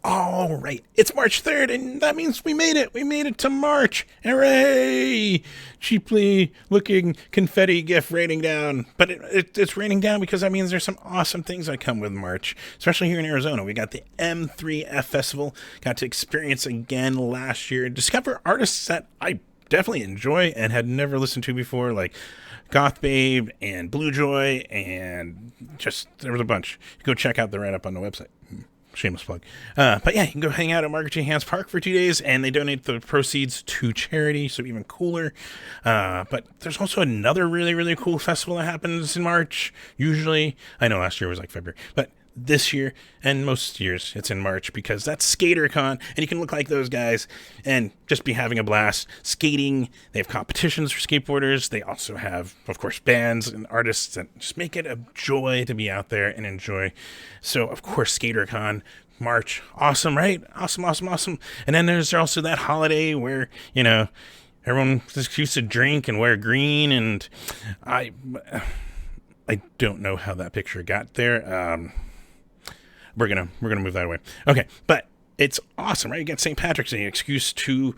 All right, it's March 3rd, and that means we made it. We made it to March. Hooray! Cheaply looking confetti gift raining down. But it's raining down because that means there's some awesome things that come with March, especially here in Arizona. We got the M3F Festival. Got to experience again last year. Discover artists that I definitely enjoy and had never listened to before, like Goth Babe and Blue Joy, and just there was a bunch. Go check out the write-up on the website. Shameless plug. But yeah, you can go hang out at Margaret J. Hans Park for 2 days, and they donate the proceeds to charity, so even cooler. But there's also another really, really cool festival that happens in March, usually. I know last year was like February, but this year, and most years, it's in March, because that's SkaterCon, and you can look like those guys and just be having a blast skating. They have competitions for skateboarders. They also have, of course, bands and artists that just make it a joy to be out there and enjoy. So, of course, SkaterCon, March, awesome, right? Awesome, awesome, awesome. And then there's also that holiday where, everyone just used to drink and wear green, and I don't know how that picture got there. We're gonna move that away. Okay, but it's awesome, right? You got St. Patrick's Day, excuse to,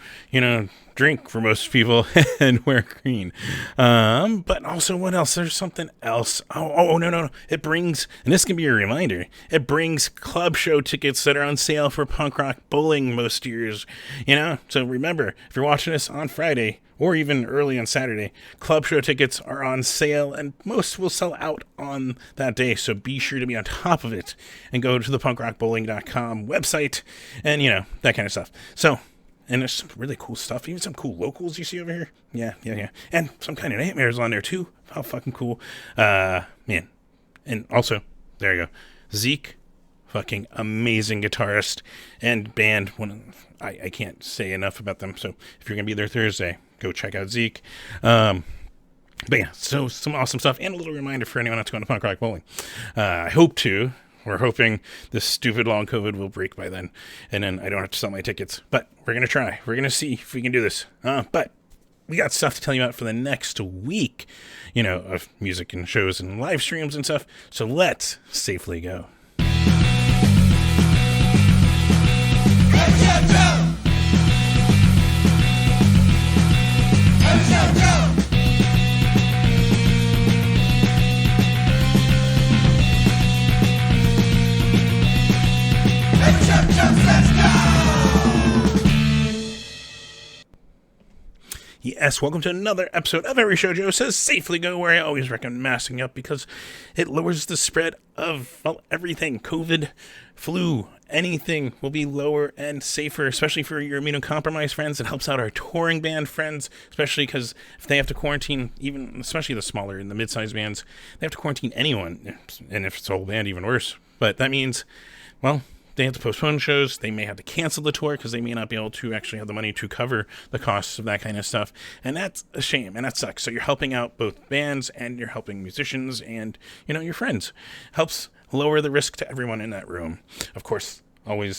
drink for most people and wear green. But also, what else? There's something else. No. It brings, and this can be a reminder, it brings club show tickets that are on sale for punk rock bowling most years, So remember, if you're watching this on Friday, or even early on Saturday, club show tickets are on sale, and most will sell out on that day, so be sure to be on top of it, and go to the punkrockbowling.com website, and, that kind of stuff. So, and there's some really cool stuff, even some cool locals you see over here. Yeah. And some kind of nightmares on there, too. How fucking cool. Man. And also, there you go. Zeke, fucking amazing guitarist and band. I can't say enough about them, so if you're going to be there Thursday, go check out Zeke. But yeah, so some awesome stuff, and a little reminder for anyone that's going to punk rock bowling. We're hoping this stupid long COVID will break by then, and then I don't have to sell my tickets. But we're going to try. We're going to see if we can do this. But we got stuff to tell you about for the next week, of music and shows and live streams and stuff. So let's safely go. Yes, welcome to another episode of Every Show Joe Says Safely Go, where I always recommend masking up because it lowers the spread of, everything. COVID, flu, anything will be lower and safer, especially for your immunocompromised friends. It helps out our touring band friends, especially because if they have to quarantine, even especially the smaller and the mid-sized bands, they have to quarantine anyone, and if it's a whole band, even worse. But that means, they have to postpone shows. They may have to cancel the tour because they may not be able to actually have the money to cover the costs of that kind of stuff. And that's a shame, and that sucks. So you're helping out both bands, and you're helping musicians and, your friends. Helps lower the risk to everyone in that room. Of course, you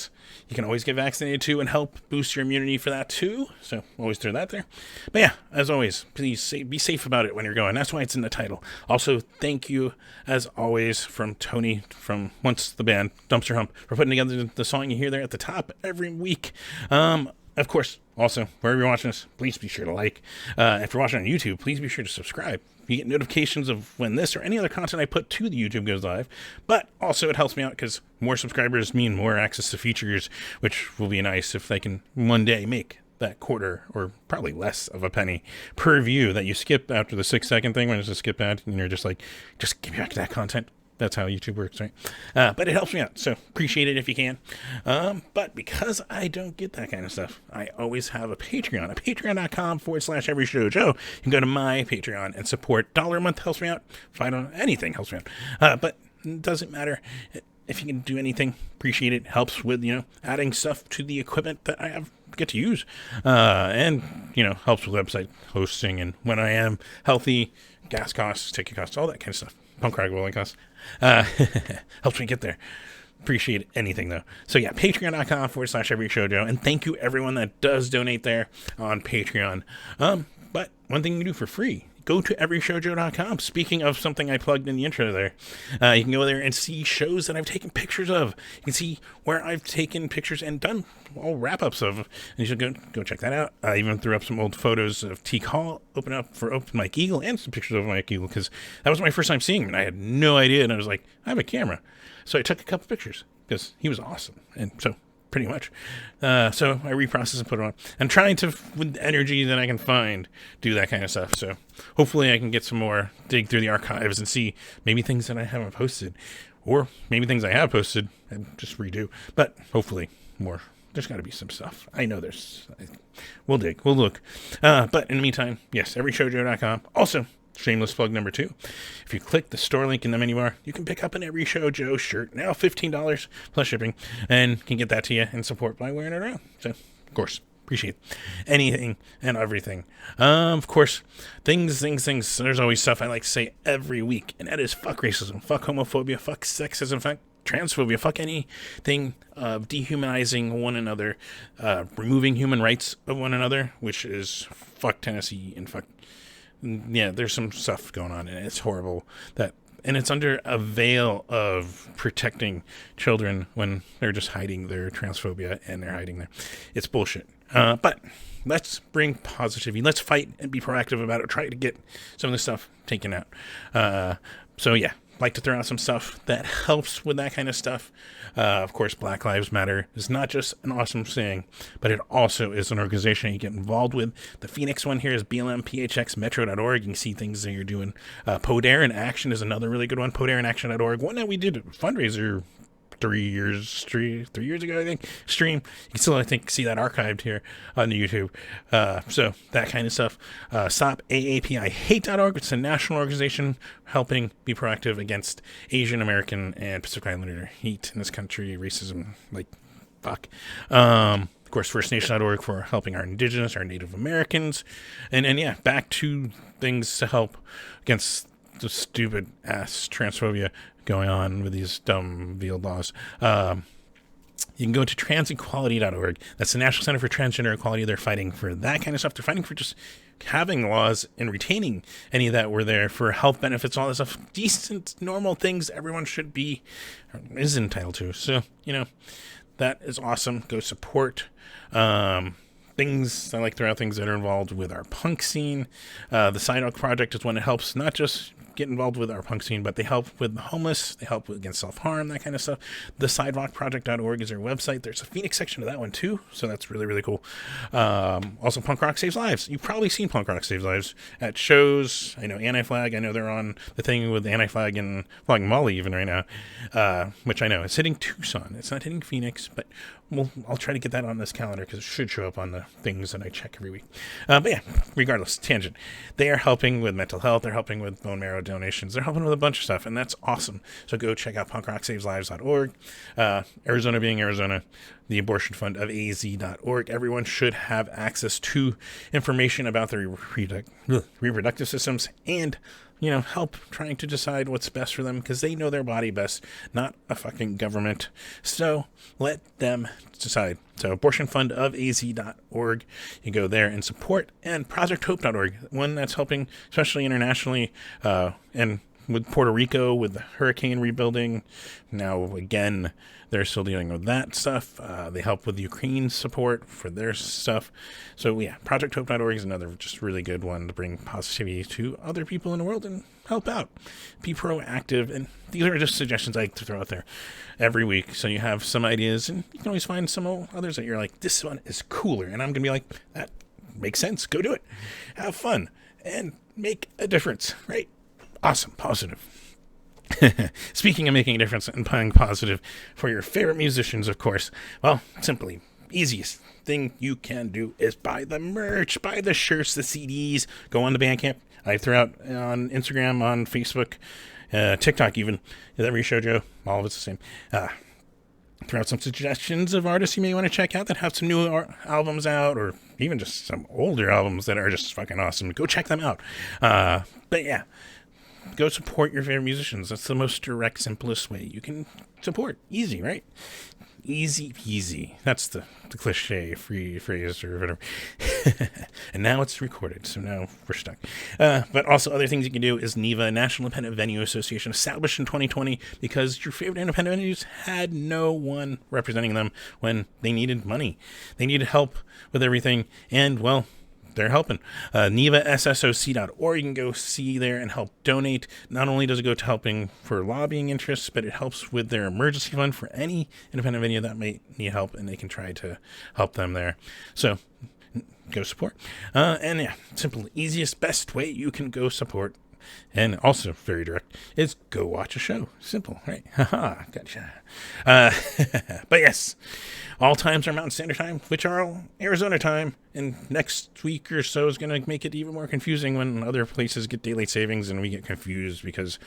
can always get vaccinated too and help boost your immunity for that too. So always throw that there. But yeah, as always, please be safe about it when you're going. That's why it's in the title. Also, thank you as always from Tony from Once the Band, Dumpster Hump, for putting together the song you hear there at the top every week. Of course, also, wherever you're watching this, please be sure to like. If you're watching on YouTube, please be sure to subscribe. You get notifications of when this or any other content I put to the YouTube goes live. But also it helps me out because more subscribers mean more access to features, which will be nice if they can one day make that quarter or probably less of a penny per view that you skip after the 6-second thing when it's a skip ad and you're just like, just give me back to that content. That's how YouTube works, right? But it helps me out, so appreciate it if you can. But because I don't get that kind of stuff, I always have a Patreon, at patreon.com/Every Show Joe. You can go to my Patreon and support. $1 a month helps me out. $5, anything helps me out. But it doesn't matter. If you can do anything, appreciate it. Helps with, adding stuff to the equipment that I have get to use. And, helps with website hosting and when I am healthy, gas costs, ticket costs, all that kind of stuff. Punk rock bowling costs. Helps me get there. Appreciate anything though. So yeah, patreon.com/Every Show Joe. And thank you everyone that does donate there on Patreon. But one thing you can do for free, go to everyshowjoe.com. Speaking of something I plugged in the intro there, you can go there and see shows that I've taken pictures of. You can see where I've taken pictures and done all wrap-ups of. And you should go check that out. I even threw up some old photos of Teak Hall open Mike Eagle and some pictures of Mike Eagle, because that was my first time seeing him, and I had no idea. And I was like, I have a camera. So I took a couple pictures because he was awesome. And so pretty much. So I reprocess and put it on. I'm trying to, with the energy that I can find, do that kind of stuff. So hopefully I can get some more, dig through the archives and see maybe things that I haven't posted, or maybe things I have posted and just redo. But hopefully more. There's got to be some stuff. I know we'll dig. We'll look. But in the meantime, yes, everyshowjoe.com. Also, shameless plug number 2. If you click the store link in the menu bar, you can pick up an Every Show Joe shirt, now $15 plus shipping, and can get that to you and support by wearing it around. So, of course, appreciate anything and everything. Of course, things. There's always stuff I like to say every week, and that is fuck racism, fuck homophobia, fuck sexism, fuck transphobia, fuck anything of dehumanizing one another, removing human rights of one another, which is fuck Tennessee and fuck. Yeah, there's some stuff going on, and it's horrible and it's under a veil of protecting children when they're just hiding their transphobia and they're hiding their. It's bullshit. But let's bring positivity. Let's fight and be proactive about it. Try to get some of this stuff taken out. So yeah, like to throw out some stuff that helps with that kind of stuff. Of course, Black Lives Matter is not just an awesome saying, but it also is an organization you get involved with. The Phoenix one here is blmphxmetro.org. You can see things that you're doing. Podare in Action is another really good one. Podareinaction.org. One that we did a fundraiser 3 years ago, I think, stream. You can still, I think, see that archived here on the YouTube. So that kind of stuff. StopAAPIHate.org. It's a national organization helping be proactive against Asian American and Pacific Islander hate in this country, racism, like fuck. Of course, FirstNation.org for helping our Indigenous, our Native Americans, and yeah, back to things to help against the stupid ass transphobia going on with these dumb veiled laws. You can go to transequality.org. That's the National Center for Transgender Equality. They're fighting for that kind of stuff. They're fighting for just having laws and retaining any that were there for health benefits, all that stuff. Decent, normal things everyone should be, is entitled to. So, that is awesome. Go support. Things I like to throw out things that are involved with our punk scene. The Sidewalk Project is one that helps not just get involved with our punk scene, but they help with the homeless, they help against self-harm, that kind of stuff. The sidewalkproject.org is their website. There's a Phoenix section of that one too, so that's really, really cool. Also, Punk Rock Saves Lives. You've probably seen Punk Rock Saves Lives at shows. I know Anti-Flag. I know they're on the thing with Anti-Flag and Flogging Molly even right now, which I know it's hitting Tucson. It's not hitting Phoenix, but I'll try to get that on this calendar because it should show up on the things that I check every week. But yeah, regardless, tangent. They are helping with mental health. They're helping with bone marrow donations. They're helping with a bunch of stuff, and that's awesome. So go check out punkrocksaveslives.org. Arizona being Arizona, the abortion fund of az.org. Everyone should have access to information about their reproductive systems and help trying to decide what's best for them because they know their body best, not a fucking government. So let them decide. So abortionfundofaz.org. You go there and support, and projecthope.org, one that's helping, especially internationally, and with Puerto Rico, with the hurricane rebuilding. Now, again, they're still dealing with that stuff. They help with Ukraine support for their stuff. So, yeah, projecthope.org is another just really good one to bring positivity to other people in the world and help out. Be proactive. And these are just suggestions I like to throw out there every week. So you have some ideas, and you can always find some others that you're like, this one is cooler. And I'm going to be like, that makes sense. Go do it. Have fun and make a difference, right? Awesome. Positive. Speaking of making a difference and playing positive for your favorite musicians, of course, well, simply easiest thing you can do is buy the merch, buy the shirts, the CDs, go on to Bandcamp. I threw out on Instagram, on Facebook, TikTok even, Every Show Joe, all of it's the same. Throw out some suggestions of artists you may want to check out that have some new albums out, or even just some older albums that are just fucking awesome. Go check them out. But yeah, go support your favorite musicians. That's the most direct, simplest way you can support. Easy, right? easy peasy. That's the cliche free phrase or whatever. And now it's recorded, so now we're stuck. But also other things you can do is NIVA, National Independent Venue Association, established in 2020 because your favorite independent venues had no one representing them when they needed money. They needed help with everything, and, well, they're helping. NIVASSOC.org. You can go see there and help donate. Not only does it go to helping for lobbying interests, but it helps with their emergency fund for any independent venue that might need help, and they can try to help them there. So go support. And yeah, simple, easiest, best way you can go support, and also very direct, is go watch a show. Simple, right? Haha, gotcha. But yes, all times are Mountain Standard Time, which are all Arizona time, and next week or so is going to make it even more confusing when other places get daylight savings and we get confused because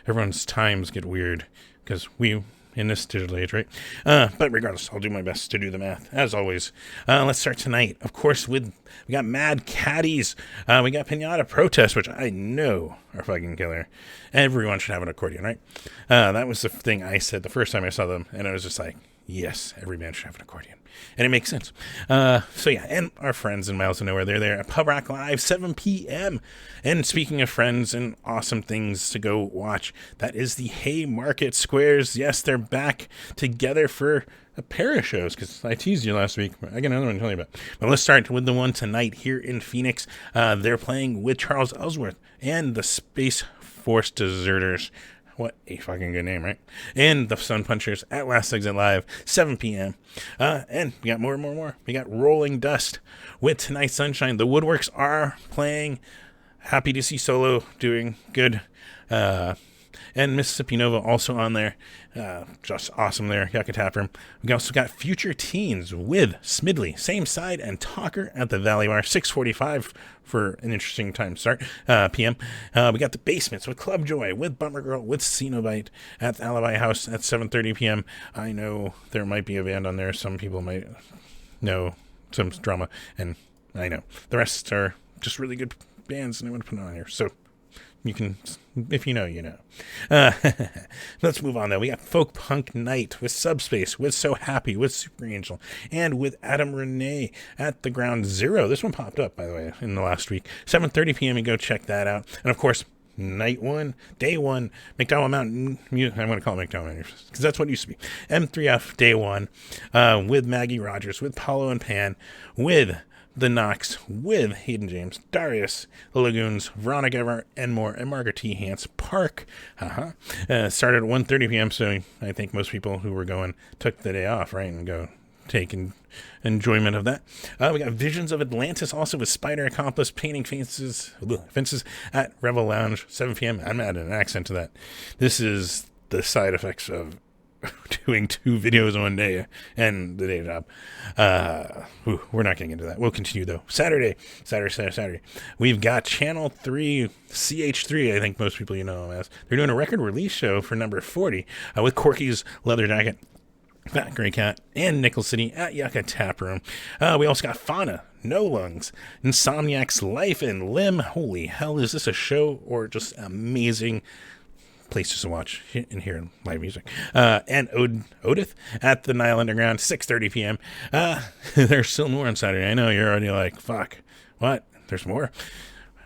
everyone's times get weird because we in this digital age, right? But regardless, I'll do my best to do the math, as always. Let's start tonight, of course, we got Mad Caddies. We got Pinata Protest, which I know are fucking killer. Everyone should have an accordion, right? That was the thing I said the first time I saw them, and I was just like, yes, every band should have an accordion. And it makes sense. So yeah, and our friends in Miles of Nowhere, they're there at Pub Rock Live, 7 p.m. And speaking of friends and awesome things to go watch, that is the Haymarket Squares. Yes, they're back together for a pair of shows, because I teased you last week. I got another one to tell you about. But let's start with the one tonight here in Phoenix. They're playing with Charles Ellsworth and the Space Force Deserters. What a fucking good name, right? And the Sun Punchers at Last Exit Live, 7 p.m. And we got more. We got Rolling Dust with Tonight Sunshine. The Woodworks are playing. Happy to see Solo doing good. And Mississippi Nova also on there. Just awesome there. Yucca Tap Room. We also got Future Teens with Smidley, Same Side, and Talker at the Valley Bar, 6:45 for an interesting time to start, p.m. We got the Basements with Club Joy, with Bummer Girl, with Cenobite at the Alibi House at 7:30 p.m. I know there might be a band on there. Some people might know some drama, and I know. The rest are just really good bands, and I want to put it on here. So you can, if you know, you know. Let's move on, though. We got Folk Punk Night with Subspace, with So Happy, with Super Angel, and with Adam Renee at the Ground Zero. This one popped up, by the way, in the last week. 7:30 p.m. You go check that out. And, of course, night one, day one, McDowell Mountain, I'm going to call it McDowell Mountain because that's what it used to be. M3F day one, with Maggie Rogers, with Paulo and Pan, with The Knox, with Hayden James, Darius, The Lagoons, Veronica Everett, and more, and Margaret T. Hance Park. Started at 1:30 p.m., so I think most people who were going took the day off, right, and go take enjoyment of that. We got Visions of Atlantis, also with Spider Accomplice, Painting Fences at Revel Lounge, 7 p.m. I'm adding an accent to that. This is the side effects of doing 2 videos in one day and the day job. We're not getting into that. We'll continue, though. Saturday. We've got Channel 3, CH3, I think most people you know them as. They're doing a record release show for number 40 with Corky's Leather Jacket, Fat Grey Cat, and Nickel City at Yucca Tap Room. We also got Fauna, No Lungs, Insomniac's Life, and Limb. Holy hell, is this a show or just amazing places to watch and hear live music? And Odith at the Nile Underground, 6:30 p.m. There's still more on Saturday. I know you're already like, fuck, what? There's more?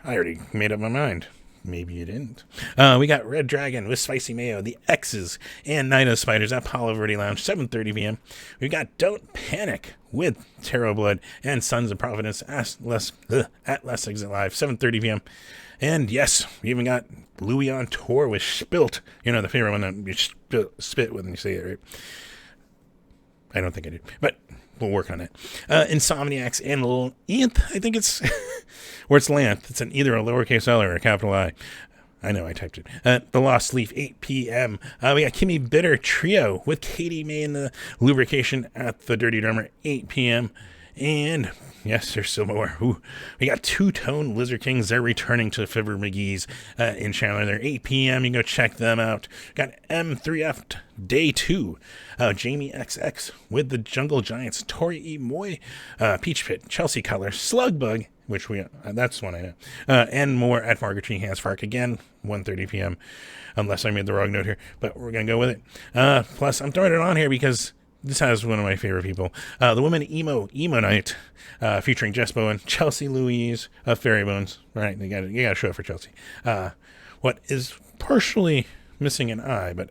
I already made up my mind. Maybe you didn't. We got Red Dragon with Spicy Mayo, the X's, and Night of Spiders at Palo Verde Lounge, 7:30 p.m. We got Don't Panic with Tarot Blood and Sons of Providence at Less Exit Live, 7:30 p.m. And yes, we even got Louis on tour with Spilt. You know, the favorite one that you spit when you say it, right? I don't think I did, but we'll work on it. Insomniacs and Lanth, I think it's, or it's Lanth. It's either a lowercase L or a capital I. I know I typed it. The Lost Leaf, 8 p.m. We got Kimmy Bitter Trio with Katie May and the Lubrication at the Dirty Drummer, 8 p.m. And yes, there's still more. We got Two Tone Lizard Kings. They're returning to Fibber McGee's in Chandler. They're 8 p.m. You can go check them out. Got M3F Day 2. Jamie XX with the Jungle Giants. Tori E. Moy, Peach Pit, Chelsea Color, Slugbug, which that's one I know, and more at Margaret T. Hance Park. Again, 1:30 p.m. Unless I made the wrong note here, but we're going to go with it. Plus, I'm throwing it on here because this has one of my favorite people. The Woman Emo Night, featuring Jess Bowen, Chelsea Louise of Fairy Bones. Right, you got to show it for Chelsea. What is partially missing an eye, but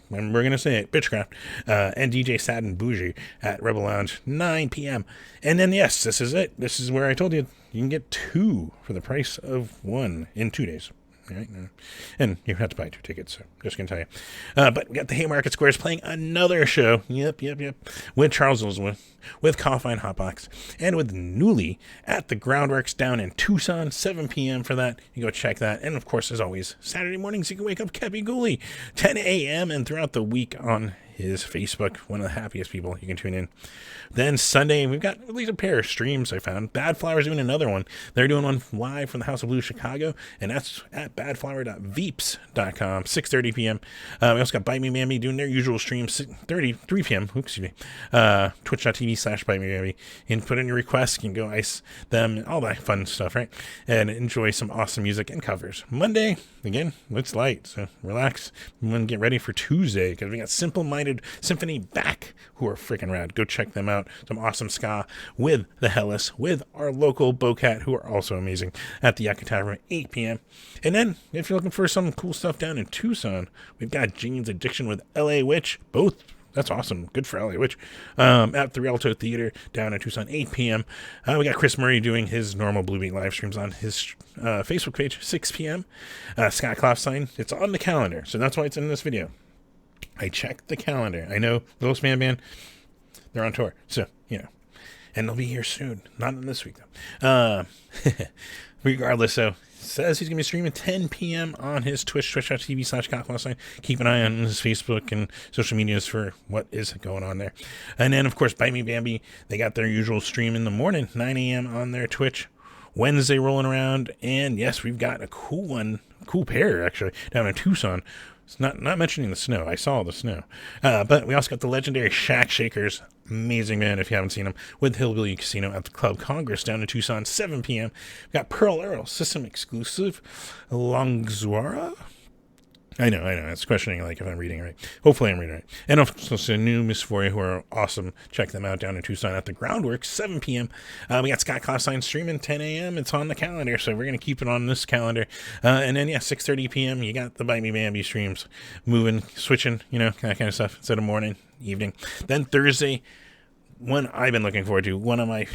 we're going to say it, Bitchcraft, and DJ Sad and Bougie at Rebel Lounge, 9 p.m. And then, yes, this is it. This is where I told you can get 2 for the price of 1 in 2 days. Right? And you have to buy 2 tickets, so just going to tell you. But we got the Haymarket Squares playing another show. Yep. With Charles Ellsworth, with Coffine Hotbox, and with Newly at the Groundworks down in Tucson, 7 p.m. for that. You go check that. And, of course, as always, Saturday mornings you can wake up Kepi Gooley, 10 a.m. and throughout the week on his Facebook, one of the happiest people. You can tune in. Then Sunday, we've got at least a pair of streams I found. Bad Flower's doing another one. They're doing one live from the House of Blues Chicago, and that's at badflower.veeps.com, 6:30 p.m. We also got Bite Me Bambi doing their usual stream, 3 p.m. Twitch.tv/Bite Me Bambi. And put in your requests. You can go ice them, all that fun stuff, right? And enjoy some awesome music and covers. Monday, again, it's light, so relax. I'm going to get ready for Tuesday, because we got Simple Minded Symphony back, who are freaking rad. Go check them out. Some awesome ska with the Hellas, with our local Bocat, who are also amazing, at the Yucca Tavern, 8 p.m. And then, if you're looking for some cool stuff down in Tucson, we've got Gene's Addiction with L.A. Witch, both. That's awesome. Good for L.A. Witch. At the Rialto Theater down in Tucson, 8 p.m. We got Chris Murray doing his normal Blue Beat live streams on his Facebook page, 6 p.m. Scott Klopstein, it's on the calendar, so that's why it's in this video. I checked the calendar. I know Little Span Band, they're on tour, so, and they'll be here soon. Not in this week, though. Regardless, so, says he's going to be streaming 10 p.m. on his Twitch, twitch.tv/Scott. Keep an eye on his Facebook and social medias for what is going on there. And then, of course, Bite Me Bambi, they got their usual stream in the morning, 9 a.m. on their Twitch. Wednesday rolling around, and yes, we've got a cool pair, actually, down in Tucson. It's not mentioning the snow. I saw the snow. But we also got the legendary Shack Shakers. Amazing man, if you haven't seen them, with Hillbilly Casino at the Club Congress down in Tucson, 7 p.m. We got Pearl Earl, system exclusive, Longzuara. I know. It's questioning, if I'm reading it right. Hopefully I'm reading it right. And also New Miss Foria, who are awesome. Check them out down in Tucson at the Groundworks, 7 p.m. We got Scott Klopstein streaming 10 a.m. It's on the calendar, so we're going to keep it on this calendar. And then, 6:30 p.m., you got the Bite Me Bambi streams moving, switching, that kind of stuff, instead of morning, evening. Then Thursday, one I've been looking forward to, one of my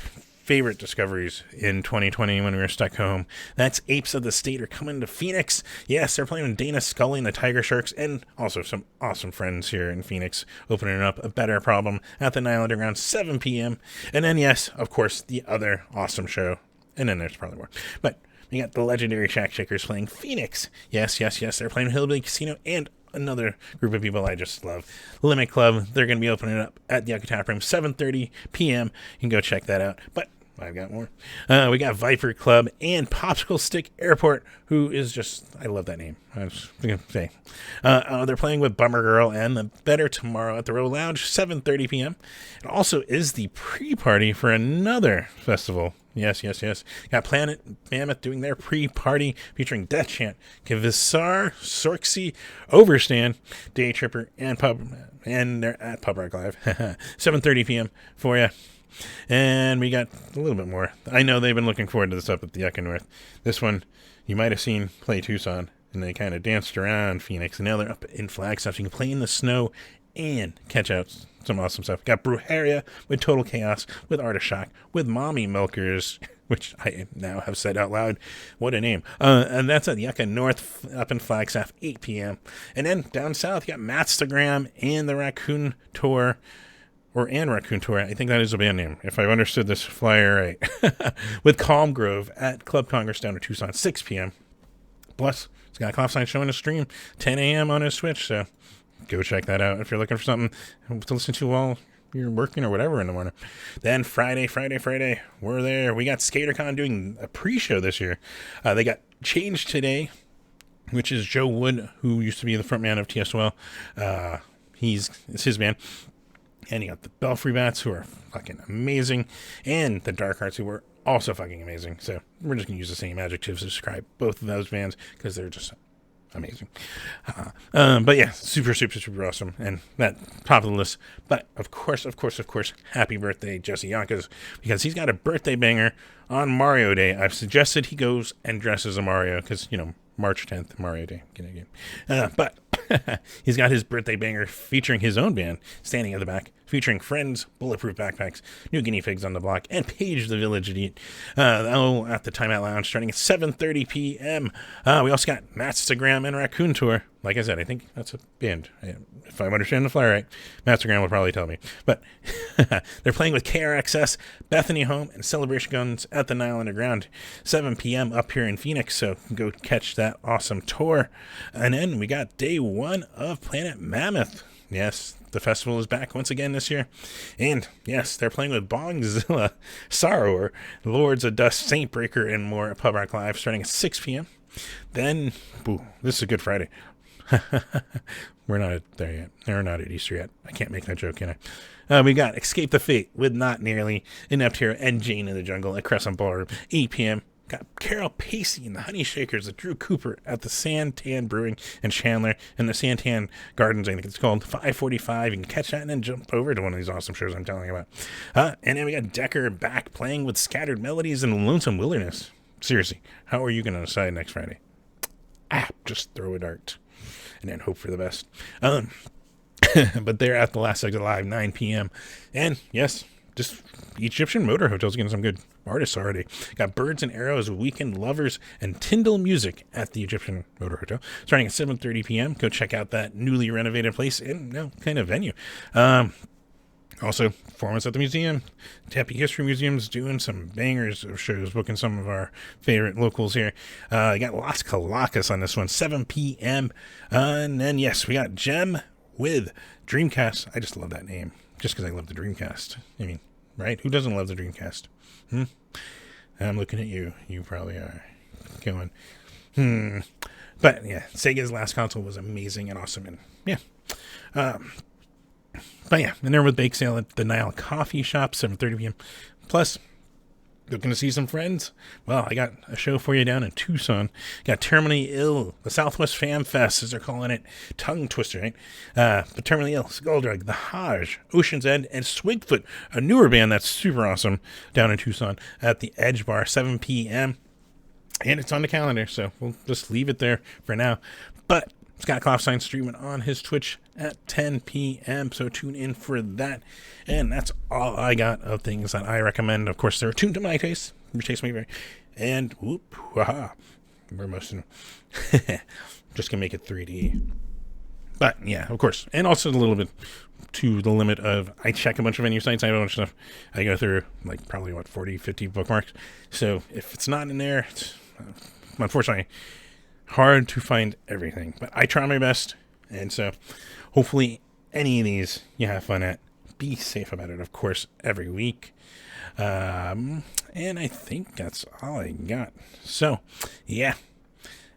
favorite discoveries in 2020 when we were stuck home. That's Apes of the State are coming to Phoenix. Yes, they're playing with Dana Scully and the Tiger Sharks, and also some awesome friends here in Phoenix, opening up a Better Problem at the Nile Underground, 7 p.m. And then, yes, of course, the other awesome show. And then there's probably more. But we got the legendary Shack Shakers playing Phoenix. Yes. They're playing Hillbilly Casino and another group of people I just love, Limit Club. They're going to be opening it up at the Yucca Tap Room, 7:30 p.m. You can go check that out. But I've got more. We got Viper Club and Popsicle Stick Airport, who is just, I love that name. I was going to say. They're playing with Bummer Girl and the Better Tomorrow at the Row Lounge, 7:30 p.m. It also is the pre-party for another festival. Yes. Got Planet Mammoth doing their pre-party featuring Death Chant, Kivissar, Sorksy, Overstand, Day Tripper, and they're at Pub Rock Live. 7:30 p.m. for you. And we got a little bit more. I know they've been looking forward to this up at the Yucca North. This one, you might have seen play Tucson, and they kind of danced around Phoenix, and now they're up in Flagstaff. So you can play in the snow and catch out some awesome stuff. Got Brujeria with Total Chaos, with Artishock, with Mommy Milkers, which I now have said out loud. What a name. And that's at Yucca North up in Flagstaff, 8 p.m. And then down south, you got Mattstagram and the Raccoon Tour. Raccoon Tour, I think that is a band name, if I've understood this flyer right. With Calm Grove at Club Congress down to Tucson, 6 p.m. Plus, Scott Klopstein showing a stream, 10 a.m. on his Twitch, so go check that out if you're looking for something to listen to while you're working or whatever in the morning. Then Friday, we're there. We got SkaterCon doing a pre-show this year. They got Change Today, which is Joe Wood, who used to be the frontman of TSOL. It's his band. And you got the Belfry Bats, who are fucking amazing, and the Dark Hearts, who are also fucking amazing. So we're just going to use the same adjectives to describe both of those bands, because they're just amazing. But yeah, super, super, super awesome. And that top of the list. But of course, happy birthday, Jesse Yonkers, because he's got a birthday banger on Mario Day. I've suggested he goes and dresses a Mario because, March 10th, Mario Day. But he's got his birthday banger featuring his own band, Standing at the Back, featuring Friends, Bulletproof Backpacks, New Guinea Figs on the Block, and Paige the Village Idiot. At the Timeout Lounge, starting at 7:30 p.m. We also got Mattstagram and Raccoon Tour. Like I said, I think that's a band. If I'm understanding the flyer right, Mattstagram will probably tell me. But they're playing with KRXS, Bethany Home, and Celebration Guns at the Nile Underground, 7 p.m. up here in Phoenix. So go catch that awesome tour. And then we got day one of Planet Mammoth. Yes, the festival is back once again this year. And yes, they're playing with Bongzilla, Sorrower, Lords of Dust, Saintbreaker, and more at Pub Rock Live starting at 6 p.m. Then, this is a Good Friday. We're not there yet. We're not at Easter yet. I can't make that joke, can I? We got Escape the Fate with Not Nearly, Inept Hero, and Jane in the Jungle at Crescent Ballroom, 8 p.m. Got Carol Pacey and the Honey Shakers at Drew Cooper at the Santan Brewing in Chandler and the Santan Gardens, I think it's called, 5:45. You can catch that and then jump over to one of these awesome shows I'm telling you about. And then we got Decker back playing with Scattered Melodies in Lonesome Wilderness. Seriously, how are you going to decide next Friday? Just throw a dart and then hope for the best. But they're at the Last Exit Live, 9 p.m. And yes, just Egyptian Motor Hotel's getting some good artists already. Got Birds and Arrows, Weekend Lovers, and Tyndall Music at the Egyptian Motor Hotel, starting at 7:30 p.m. Go check out that newly renovated place and kind of venue. Also, performance at the museum. Tempe History Museum's doing some bangers of shows, booking some of our favorite locals here. Got Las Calacas on this one, 7 p.m. And then, yes, we got Gem with Dreamcast. I just love that name, just because I love the Dreamcast. I mean, right? Who doesn't love the Dreamcast? I'm looking at you. You probably are going, But, yeah, Sega's last console was amazing and awesome. And, yeah. But yeah, and they're with Bake Sale at the Nile Coffee Shop, 7:30 p.m. Plus, looking to see some friends? Well, I got a show for you down in Tucson. Got Terminally Ill, the Southwest Fan Fest, as they're calling it. Tongue twister, right? But Terminally Ill, Skulldrug, The Hajj, Ocean's End, and Swigfoot, a newer band that's super awesome down in Tucson at the Edge Bar, 7 p.m. And it's on the calendar, so we'll just leave it there for now. But Scott Klopstein streaming on his Twitch at 10 p.m., so tune in for that. And that's all I got of things that I recommend. Of course, they're tuned to my taste. Your taste may vary. And whoop, haha, we're most just gonna make it 3D. But yeah, of course, and also a little bit to the limit of I check a bunch of venue sites. I have a bunch of stuff. I go through like probably 40, 50 bookmarks. So if it's not in there, it's unfortunately hard to find everything, but I try my best, and so hopefully any of these you have fun at. Be safe about it, of course, every week. And I think that's all I got. So, yeah,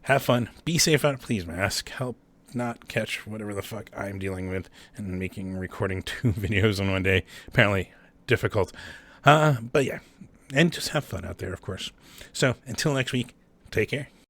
have fun. Be safe out. Please mask. Help not catch whatever the fuck I'm dealing with and recording 2 videos in one day. Apparently difficult. But yeah, and just have fun out there, of course. So until next week, take care.